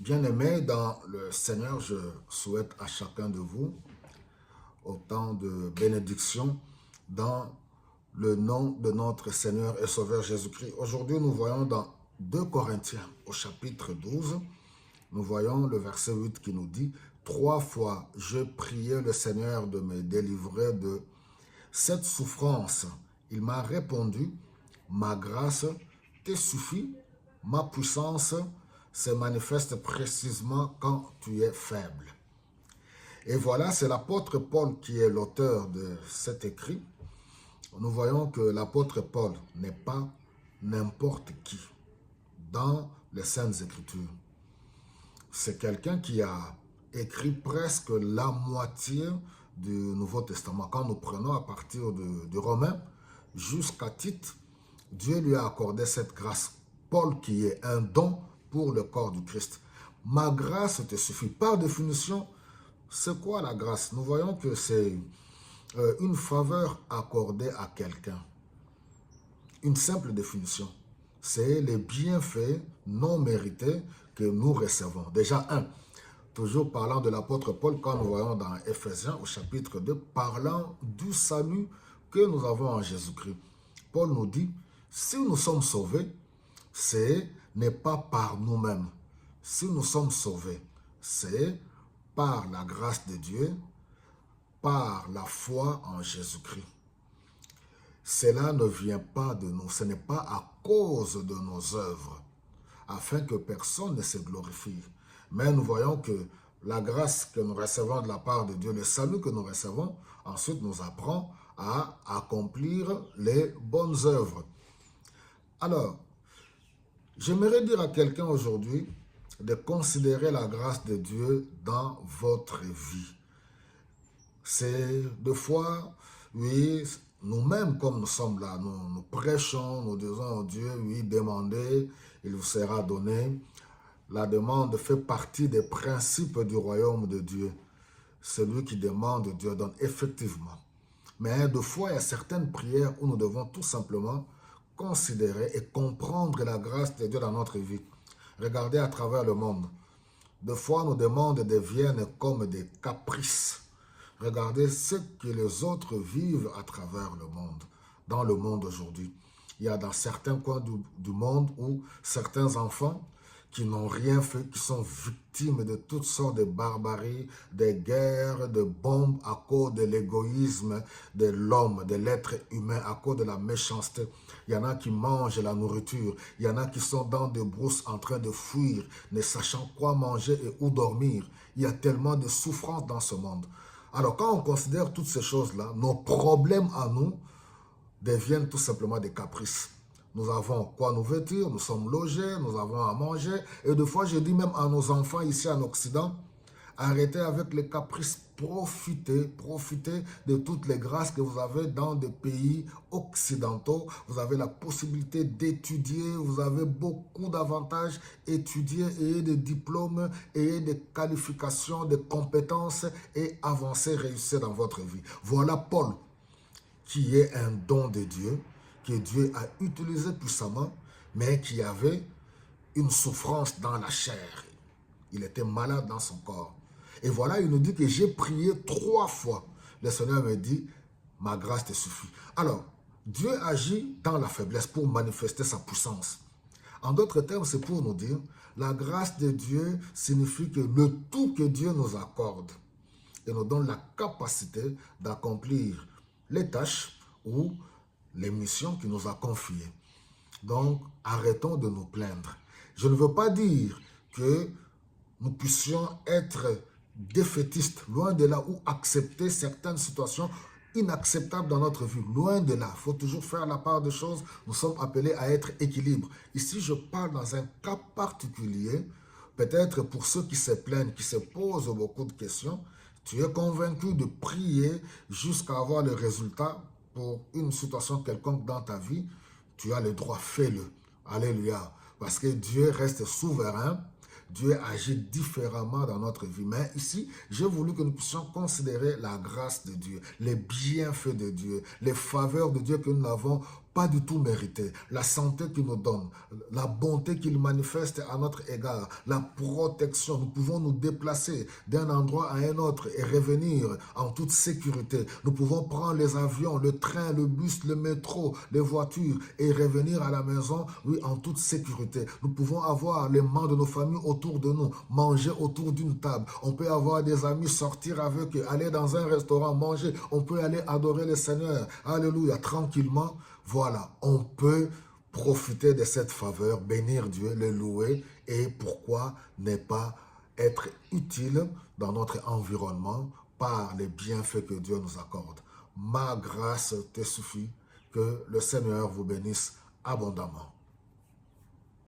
Bien-aimés dans le Seigneur, je souhaite à chacun de vous autant de bénédictions dans le nom de notre Seigneur et Sauveur Jésus-Christ. Aujourd'hui, nous voyons dans 2 Corinthiens au chapitre 12, nous voyons le verset 8 qui nous dit « 3 fois, je priais le Seigneur de me délivrer de cette souffrance. Il m'a répondu, ma grâce te suffit, ma puissance se manifeste précisément quand tu es faible. » Et voilà, c'est l'apôtre Paul qui est l'auteur de cet écrit. Nous voyons que l'apôtre Paul n'est pas n'importe qui dans les Saintes Écritures. C'est quelqu'un qui a écrit presque la moitié du Nouveau Testament. Quand nous prenons à partir de Romains jusqu'à Tite, Dieu lui a accordé cette grâce. Paul qui est un don pour le corps du Christ. Ma grâce te suffit. Par définition, c'est quoi la grâce? Nous voyons que c'est une faveur accordée à quelqu'un. Une simple définition. C'est les bienfaits non mérités que nous recevons. Déjà, toujours parlant de l'apôtre Paul, quand nous voyons dans Éphésiens au chapitre 2, parlant du salut que nous avons en Jésus-Christ. Paul nous dit, si nous sommes sauvés, ce n'est pas par nous-mêmes. Si nous sommes sauvés, c'est par la grâce de Dieu, par la foi en Jésus-Christ. Cela ne vient pas de nous, ce n'est pas à cause de nos œuvres, afin que personne ne se glorifie. Mais nous voyons que la grâce que nous recevons de la part de Dieu, le salut que nous recevons, ensuite nous apprend à accomplir les bonnes œuvres. Alors, j'aimerais dire à quelqu'un aujourd'hui de considérer la grâce de Dieu dans votre vie. C'est deux fois, oui, nous-mêmes comme nous sommes là, nous prêchons, nous disons à Dieu, oui, demandez, il vous sera donné. La demande fait partie des principes du royaume de Dieu. Celui qui demande, Dieu donne effectivement. Mais deux fois, il y a certaines prières où nous devons tout simplement considérer et comprendre la grâce de Dieu dans notre vie. Regardez à travers le monde. Deux fois, nos demandes deviennent comme des caprices. Regardez ce que les autres vivent à travers le monde, dans le monde aujourd'hui. Il y a dans certains coins du monde où certains enfants qui n'ont rien fait, qui sont victimes de toutes sortes de barbaries, de guerres, de bombes à cause de l'égoïsme de l'homme, de l'être humain, à cause de la méchanceté. Il y en a qui mangent la nourriture, il y en a qui sont dans des brousses en train de fuir, ne sachant quoi manger et où dormir. Il y a tellement de souffrance dans ce monde. Alors quand on considère toutes ces choses-là, nos problèmes à nous deviennent tout simplement des caprices. Nous avons quoi nous vêtir, nous sommes logés, nous avons à manger. Et des fois, je dis même à nos enfants ici en Occident, arrêtez avec les caprices, profitez de toutes les grâces que vous avez dans des pays occidentaux. Vous avez la possibilité d'étudier, vous avez beaucoup d'avantages, étudier, ayez des diplômes, ayez des qualifications, des compétences et avancer, réussir dans votre vie. Voilà Paul, qui est un don de Dieu, que Dieu a utilisé puissamment, mais qui avait une souffrance dans la chair. Il était malade dans son corps. Et voilà, il nous dit que j'ai prié 3 fois. Le Seigneur me dit, ma grâce te suffit. Alors, Dieu agit dans la faiblesse pour manifester sa puissance. En d'autres termes, c'est pour nous dire, la grâce de Dieu signifie que le tout que Dieu nous accorde et nous donne la capacité d'accomplir les tâches ou les missions qu'il nous a confiées. Donc, arrêtons de nous plaindre. Je ne veux pas dire que nous puissions être défaitistes, loin de là, ou accepter certaines situations inacceptables dans notre vie. Loin de là, il faut toujours faire la part des choses. Nous sommes appelés à être équilibre. Ici, je parle dans un cas particulier, peut-être pour ceux qui se plaignent, qui se posent beaucoup de questions. Tu es convaincu de prier jusqu'à avoir le résultat pour une situation quelconque dans ta vie, tu as le droit, fais-le. Alléluia. Parce que Dieu reste souverain, Dieu agit différemment dans notre vie. Mais ici, j'ai voulu que nous puissions considérer la grâce de Dieu, les bienfaits de Dieu, les faveurs de Dieu que nous n'avons pas du tout mérité, la santé qu'il nous donne, la bonté qu'il manifeste à notre égard, la protection. Nous pouvons nous déplacer d'un endroit à un autre et revenir en toute sécurité. Nous pouvons prendre les avions, le train, le bus, le métro, les voitures et revenir à la maison, oui, en toute sécurité. Nous pouvons avoir les membres de nos familles autour de nous, manger autour d'une table. On peut avoir des amis, sortir avec eux, aller dans un restaurant, manger. On peut aller adorer le Seigneur. Alléluia, tranquillement. Voilà, on peut profiter de cette faveur, bénir Dieu, le louer et pourquoi ne pas être utile dans notre environnement par les bienfaits que Dieu nous accorde. Ma grâce te suffit, que le Seigneur vous bénisse abondamment.